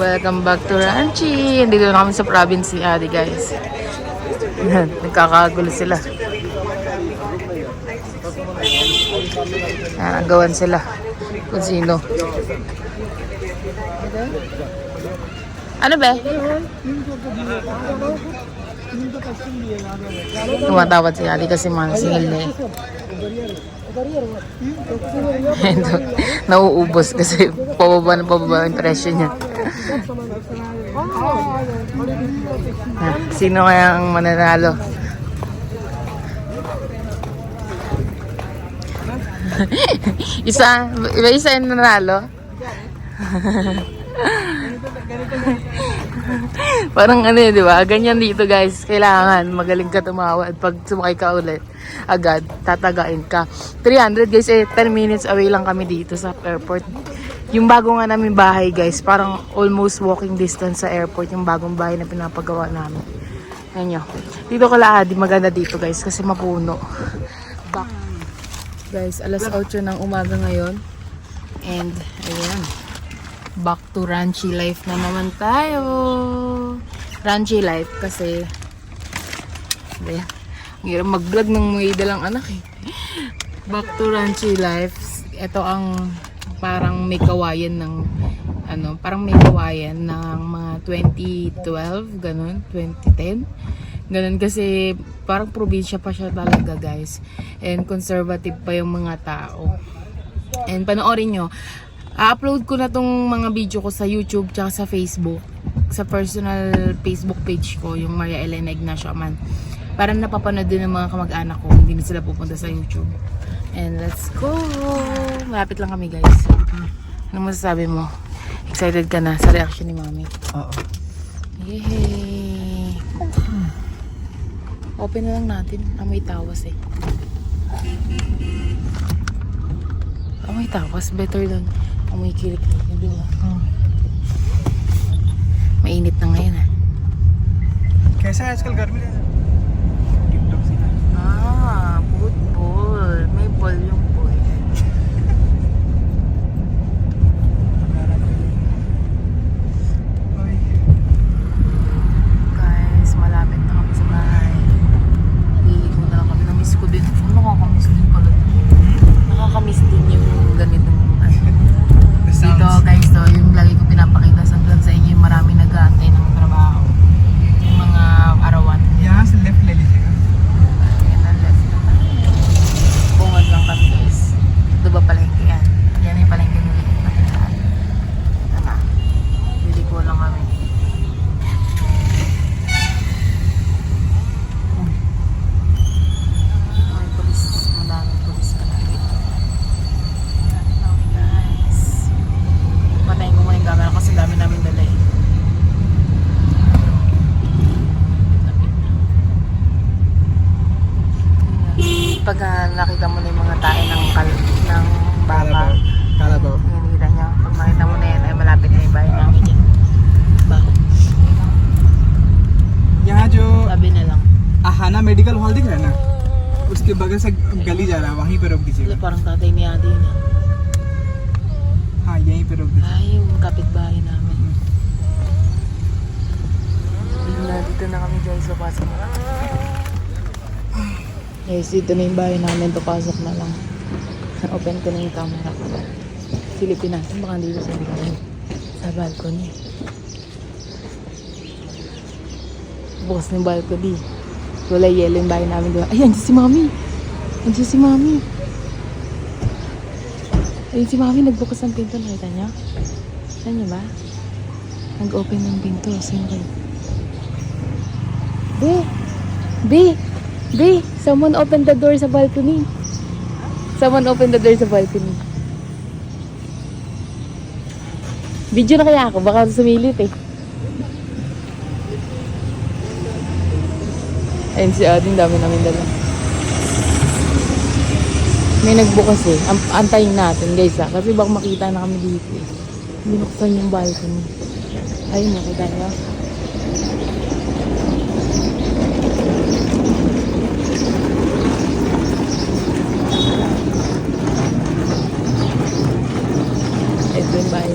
Welcome back to Ranchi. Dito na kami sa province ni Adi, guys. Nagkakagulo sila. Nagawan sila kung sino. Ano ba? Tumatawad si Adi kasi singil na eh. Nauubos kasi pababa na pababa yung presyo niya. Sino kaya ang mananalo? isa yung nanalo? Parang ano yun, di ba? Ganyan dito, guys. Kailangan magaling ka tumawad. Pag sumakay ka ulit, agad, tatagain ka. 300, guys, 10 minutes away lang kami dito sa airport. Yung bago nga namin bahay, guys, parang almost walking distance sa airport. Yung bagong bahay na pinapagawa namin. Ayan nyo. Dito ko laadi, maganda dito, guys, kasi mapuno. Back. Guys, alas 8 ng umaga ngayon. And, ayan. Back to Ranchi life na naman tayo. Ranchi life kasi ayan, hirap mag-vlog ng may dalang anak eh. Back to Ranchi life. Ito ang parang may kawayan ng parang may kawayan ng mga 2012, ganun, 2010. Ganun kasi parang probinsya pa siya talaga, guys. And conservative pa yung mga tao. And panoorin nyo. I-upload ko na tong mga video ko sa YouTube tsaka sa Facebook. Sa personal Facebook page ko, yung Maria Elena Ignacio Aman. Para napapanood din ng mga kamag-anak ko. Hindi na sila pupunta sa YouTube. And let's go! Malapit lang kami, guys. Ano masasabi mo? Excited ka na sa reaction ni Mami? Oo. Yay! Open na lang natin. Amoy tawas eh. Amoy tawas. Better than amoy kilik-kilik. Diba? Mainit na ngayon ah. कैसा है आजकल गर्मी है? Football. May ball yung boy. Guys, malapit na kami sa bahay. Hilig mo na lang kami. Namiss ko din. Nakakamiss din pala. Nakakamiss din yung ganitong dito, guys, to, yung lagi ko pinapakita sa vlog sa inyo, yung marami nag-aantay ng trabaho. Yung mga arawan. यहाँ से लेफ्ट ले लीजिएगा. Yan ang left na tayo. Bungad lang kami, guys. Ito ba palengke yan? Yan yung palengke nila. Ito na. Bili ko lang kami. May polis. Madaming polis ka na dito. Guys. Patayin ko muna yung camera kasi dami namin dala eh. Pag nakita mo na yung mga tae ng baka, Kalabaw. nakikita nyo, pag makita mo na yan, ay malapit na yung bahay namin dyan. Bako. यहाँ जो Sabi na lang. Aahana medical hall दिख रहा है ना, उसके बगल से गली जा रहा है, वहीं पे रोक Wala, दीजिएगा. parang tatay ni Ate yun ah. हाँ, यहीं पे रोक दीजिए. Ay, yung kapitbahay namin. Dito na kami, guys, papasok na. Guys, dito na yung bahay namin, papasok na lang. Open ko na yung camera ko. Pilipinas, baka dito sa balcony. Bukas ng balcony. Wala yelo yung bahay namin doon. Ay, andyan si Mami! Andyan si Mami! Ayun si Mami, nagbukas ng pinto. Nakita niyo? Nakita niyo ba? Nag-open ng pinto. Sino kayo? Be! Someone open the door sa balcony. Someone open the door sa balcony. Video na kaya ako. Baka sumilit eh. Ayun si Ading, dami namin dala. May nagbukas eh. Antayin natin, guys ah. Kasi baka makita na kami dito eh. Binuksan yung balcony. Ayun, nakita niyo. Ito yung bahay.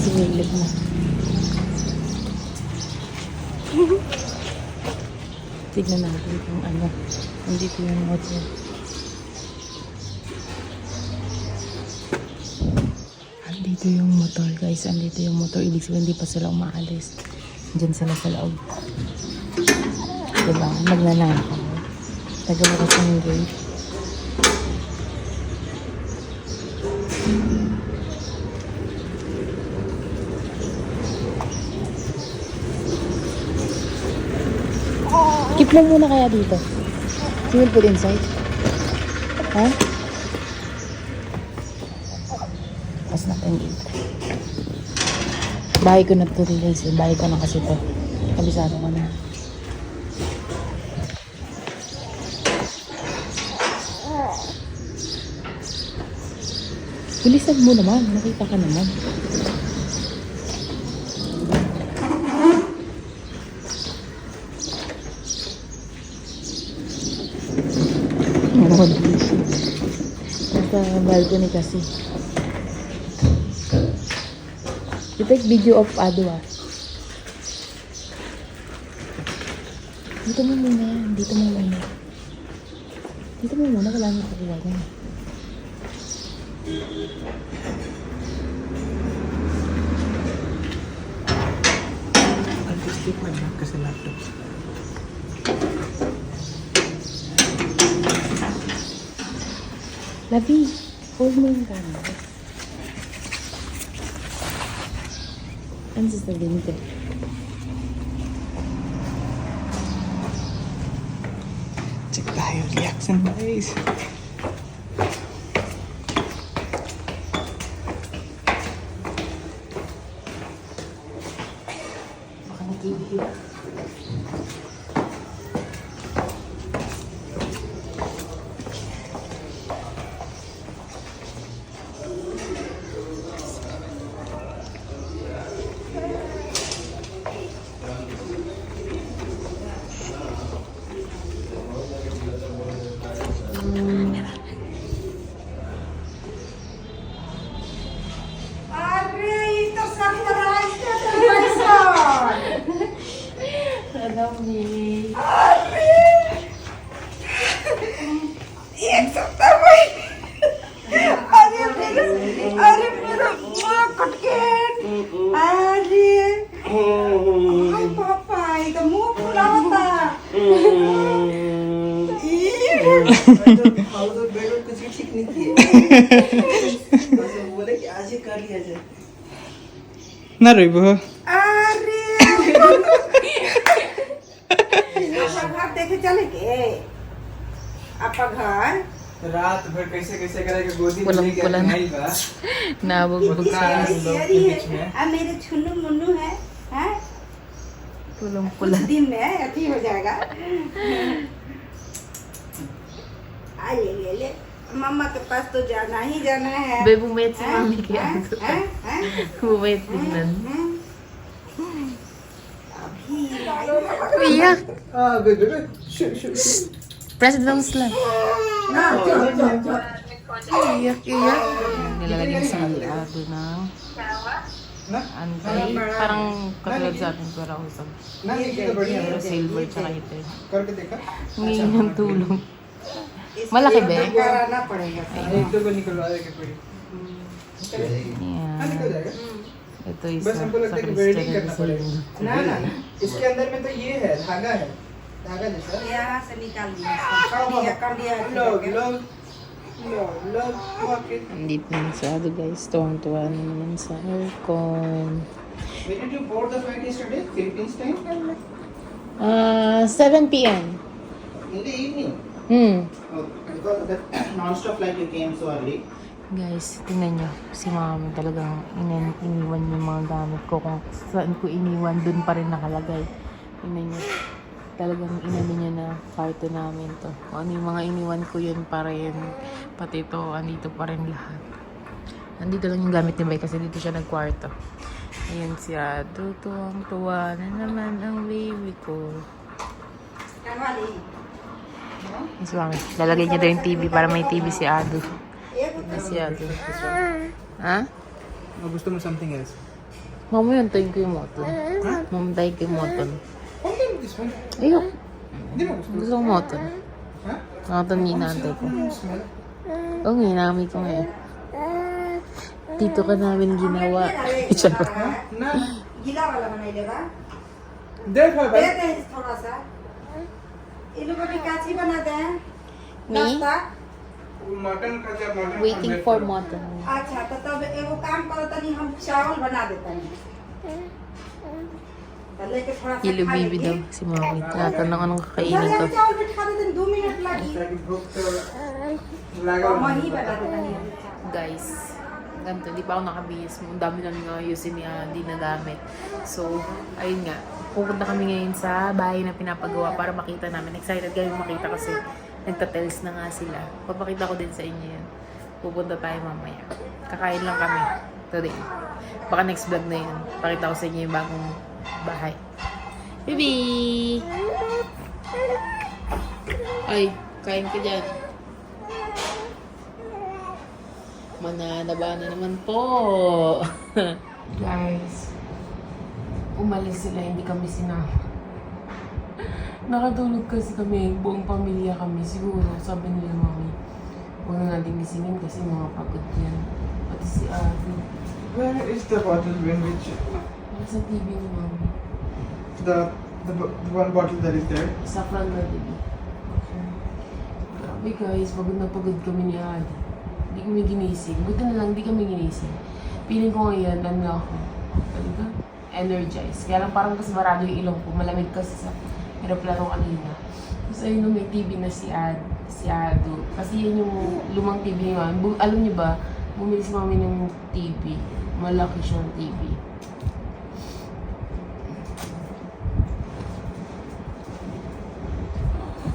Sumilip na. Tignan natin kung ano. Nandito yung motor. Andito yung motor guys. Andito yung motor. Ibig sabihin hindi pa sila umaalis. Diyan sila sa loob. Diba? Magnanakaw. Tagawakas ng gate. Keep lang muna kaya dito. You will put inside. Ha? Pas natin dito. Bahay ko na to guys. Bahay ko na kasi to. Kabisado ko na. Bilisan mo naman. Nakita ka naman. Nasa balcony kasi. You take video of Ado ah. Dito mo muna yan. Dito mo muna. Dito mo muna. Wala nang kukuha yan. I'll just take my bag kasi laptop. Labi, hold mo yung camera. Ano sasabihin ko? Check tayo. Reaction guys. Baka nag-ibig. ना रही वो अरे घर देखे चले के आपका घर रात भर कैसे कैसे करेगा गोदी में पुलम लेके पुलम नहीं बा nabugbog sa अरे मेरे छुन्नू मुन्नू है हैं tulong कुछ pula. दिन में अति हो जाएगा आ ले ले ले मम्मा के पास तो जाना ही जाना है Be, bumait si mami kaya. हैं हैं Bumait tingnan. अभी Iyak! हाँ बेबे Press it down slow. ना चलो चलो चलो Iyak, iyak. Nilalagyan sa kalado ng ना antay. Parang katulad sa atin pero usap. ना देखिए तो बढ़िया है Silver tsaka itim. करके देखा Hingi ng tulong. इसको Malaki ये be? कराना पड़ेगा एक दो को निकलवा देंगे पूरी हाँ निकल Yan. जाएगा Ito isa बस हमको लगता sa है कि वेल्डिंग Christian करना पड़ेगा Museum. ना ना इसके अंदर में तो ये है धागा जैसा यहाँ से निकाल दिया कर दिया लो लो लो लो okay Andito na masyado guys. Tuwang-tuwa na naman sa aircon. When did you board the flight yesterday? Philippines time? 7 p.m. In the evening. Oh, because of that non-stop flight you came so early. Guys, tingnan nyo. Si mami talagang iniwan yung mga gamit ko. Kung saan ko iniwan, dun pa rin nakalagay. Tingnan nyo. Talagang inano niya na kwarto namin to. Kung ano yung mga iniwan ko yun pa rin. Pati ito, andito pa rin lahat. Andito lang yung gamit ni Bay kasi dito siya nagkwarto. Ayun siya. Tuwang-tuwa na naman ang baby ko. Yes, mami. Lalagay niya daw yung TV para may TV si Ado. Si Ado. Ha? Oh, gusto mo something else? Mamaya antayin ko yung moton. Mamatay ko yung moton. Okay, this one. Ayok. Hindi mo gusto. Gusto ko moton. Ha? Moton inaantay ko. Smell? Oo, ginamit ko ngayon. Dito ka namin ginawa. Charot. ना गीला वाला बनाई देगा देखो दे दे थोड़ा सा इन लोगों की काची बनाते हैं Me? नाश्ता मटन का जब मटन Waiting for moton. अच्छा तो तब एगो काम करो तनी हम चावल बना देते हैं तो लेके थोड़ा सा Kilo खा baby लेंगे। daw si Mami. Tinatanong anong kakainin चल ko. यार, चावल बिठा देते हैं 2 मिनट लगी भूख तो लगा और वही बना देते हैं अभी चावल। Guys, ganito, di pa ako nakabihis mo. Ang dami lang nga ayusin niya, hindi na damit. So, ayun nga. Pupunta kami ngayon sa bahay na pinapagawa para makita namin. Excited kami makita kasi nagtatels na nga sila. Papakita ko din sa inyo yan. Pupunta tayo mamaya. Kakain lang kami today. Baka next vlog na yun. Pakita ko sa inyo yung bagong bahay. Baby! Ay, kain ka dyan. Mananaba na naman po. Guys, umalis sila, hindi kami sinama. Nakatulog kasi kami, buong pamilya kami. Siguro, sabi nila Mami, huwag na natin gisingin kasi mga pagod yan. Pati si Ate. Where is the bottle in which Nasa TV ni Mami. the one bottle that is there? Sa front na TV. Grabe guys, pagod na pagod kami ni Ate. Hindi kami ginising. Buti na lang, hindi kami ginising. Piling ko ngayon, ano ako, talaga, energized. Kaya lang parang kasi marado yung ilong ko. Malamig kasi sa aeroplano kanina. Tapos ayun nung may TV na si Ado. Kasi yun yung lumang TV ni Mami. Alam niyo ba, bumili si Mami ng TV. Malaki siyang TV.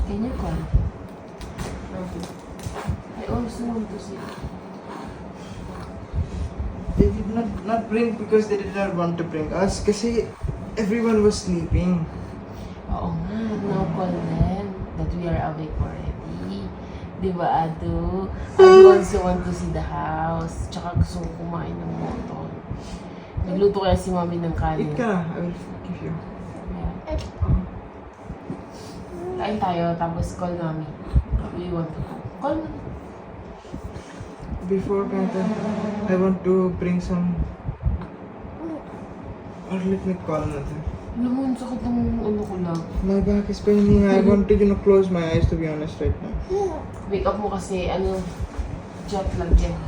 Can you call? I also want to see. They did not bring because they did not want to bring us. Kasi everyone was sleeping. Oo nga, now call them that we are awake already. Di ba, Ado? I also want to see the house. Tsaka gusto ko kumain ng moton. Nagluto kaya si Mami ng kanin. Eat ka. I will give you. Yeah. Kain tayo, tapos call Mami. We want to go. Call Mami. Before Kanta, I want to bring some. Or let me call another. Alam mo, ang sakit ng ulo ko lang. My back is paining. I want to, close my eyes to be honest right now. Wake up mo kasi, jet lag yan.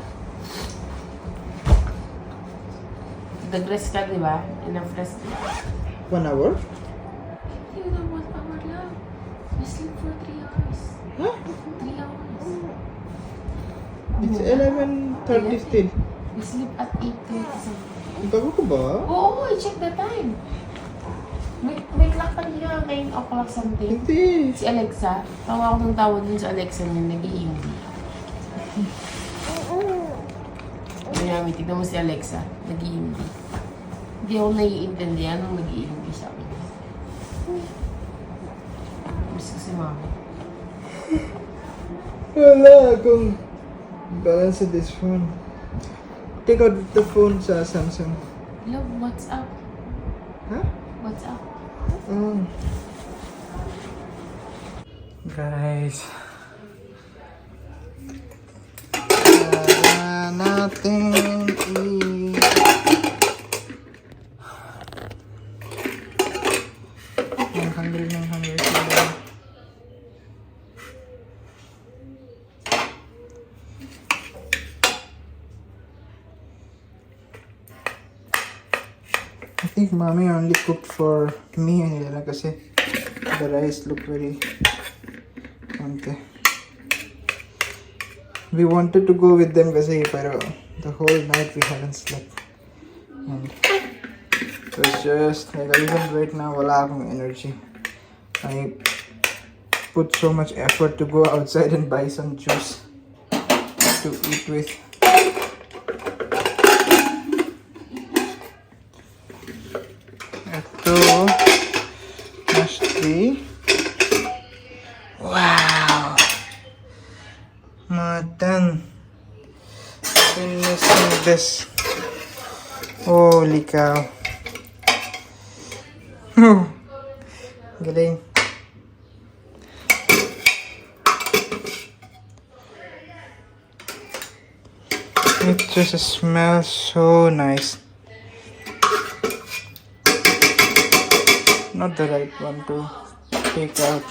Nag-rest ka, di ba? Enough rest. 1 hour? Hindi na 1 hour lang. We sleep for 3 hours. Huh? 3 hours. It's 11:30 still. We sleep at 8:30 something. Bago ko ba? Oo, I check the time. May clock kanina, 9 o'clock something. Hindi. Si Alexa, tawa ako ng tawag dun sa Alexa niya, nag-i-hindi. Mayami, tignan mo si Alexa, nag-i-hindi. Hindi ako naiintindihan nung nag-i-hindi sa akin. Miss ko si Mami. Wala akong balance sa this phone. Take out the phone sa Samsung. Love, what's up? Huh? What's up? Oh. Guys. Wala natin eat. Ang hungry sila. I think mommy only cooked for me and Elena kasi the rice look very konti. We wanted to go with them kasi pero the whole night we haven't slept. And it was just like even right now wala akong energy. I put so much effort to go outside and buy some juice to eat with. Ito, mashed tree. Wow! Matan. Finishing this. Holy cow. Galing. It just smells so nice. Not the right one to take out.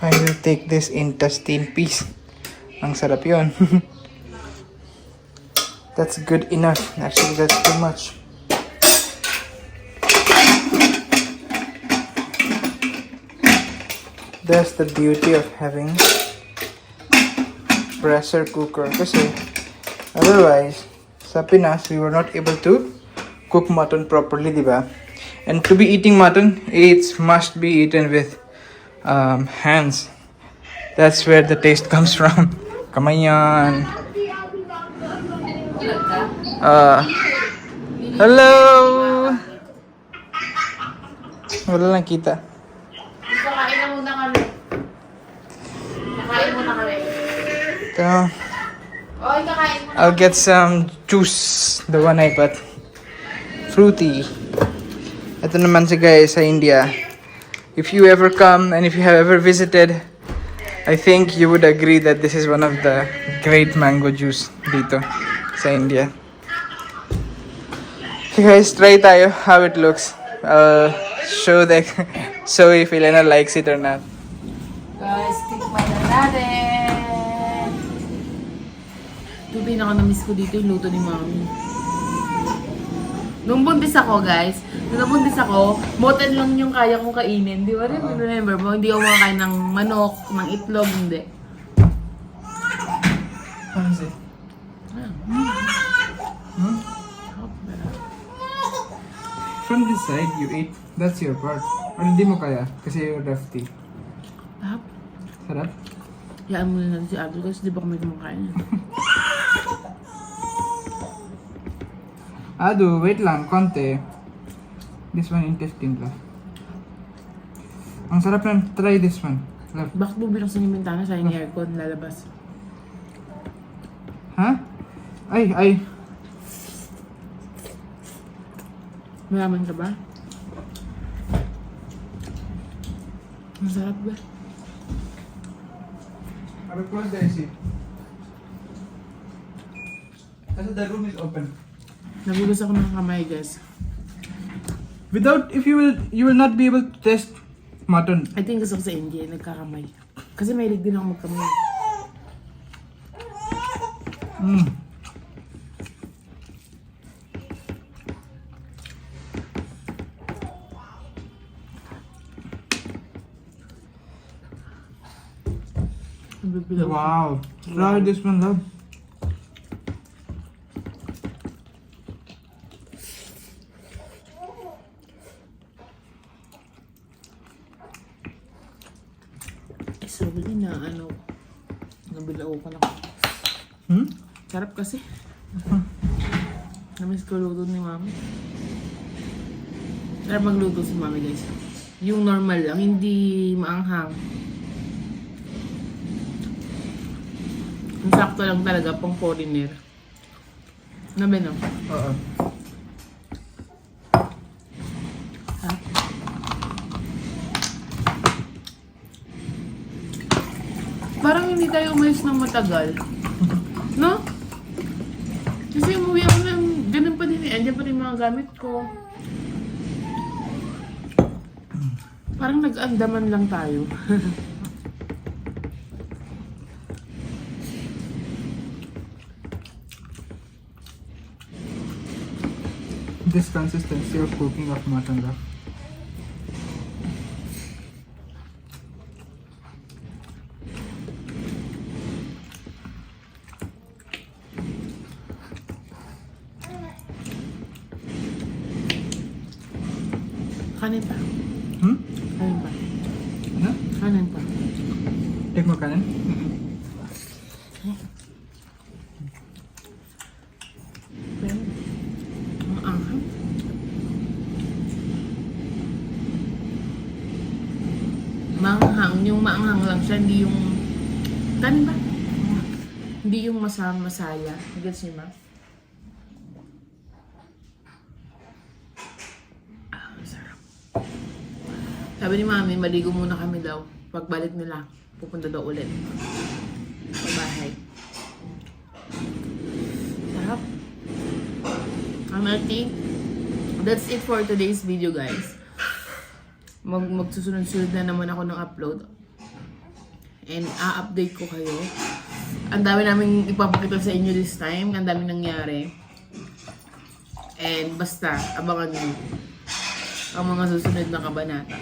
I will take this intestine piece. Ang sarap yun. That's good enough. Actually, that's too much. That's the beauty of having pressure cooker. Kasi otherwise, sa Pinas, we were not able to cook mutton properly, diba? And to be eating mutton, it must be eaten with hands. That's where the taste comes from. Kamayan. Hello. Wala lang kita. Kakain na muna kami. Kakain muna kami. Ito. Okay, kakain muna. I'll get some juice. The one I got. Fruity. Ito naman si guys sa India. If you ever come and if you have ever visited, I think you would agree that this is one of the great mango juice dito sa India. Okay guys, try tayo how it looks. Show if Elena likes it or not. Guys, tikman na natin. Ito pinaka-namiss ko dito yung luto ni Mami. Nung buntis ako, guys, moten lang yung kaya kong kainin. Di ba rin? Remember mo, hindi ako makakain ng manok, ng itlog, hindi. What is it? From this side, you eat. That's your part. Or hindi mo kaya? Kasi you're lefty. Sarap. Sarap? Yaan muna natin si Abdul kasi di ba kami kumakain. Adu, wait lang, konti. This one intestine left. Ang sarap na, try this one. Left. Bakit mo binuksan yung bintana sa yung aircon lalabas? Ha? Ay. Mayaman ka ba? Ang sarap ba? I will close the AC. Also, the room is open. Nagugas ako ng kamay, guys. If you will not be able to taste mutton. I think gusto ko sa India, nagkakamay. Kasi mahilig din ako magkamay. Wow. Try this one, love. Sorry na, nabilao ko lang. Sarap kasi. Namiss ko luto ni Mami. Sarap magluto si Mami, guys. Yung normal lang, hindi maanghang. Ang sakto lang talaga, pang foreigner. Nabi, no? Oo. Sarap. Parang hindi tayo umalis ng matagal. No? Kasi umuwi ako ng ganun pa din eh. Andiyan pa rin mga gamit ko. Parang nag-andaman lang tayo. This consistency of cooking of mutton, love. Kanin pa. Kanin pa. Ano? Kanin pa. Take more kanin? Pero, ang anghang. Mang maanghang lang siya, hindi yung... Kanin ba? Hindi yung masaya. Gets niyo ma? Sarap. Sabi ni Mami, maligo muna kami daw. Pagbalik nila, pupunta daw ulit sa bahay. Sarap. I think that's it for today's video, guys. Magsusunod-sunod na naman ako ng upload. And a-update ko kayo. Ang dami namin ipapakita sa inyo this time. Ang dami nangyari. And basta, abangan nyo ang mga susunod na kabanata.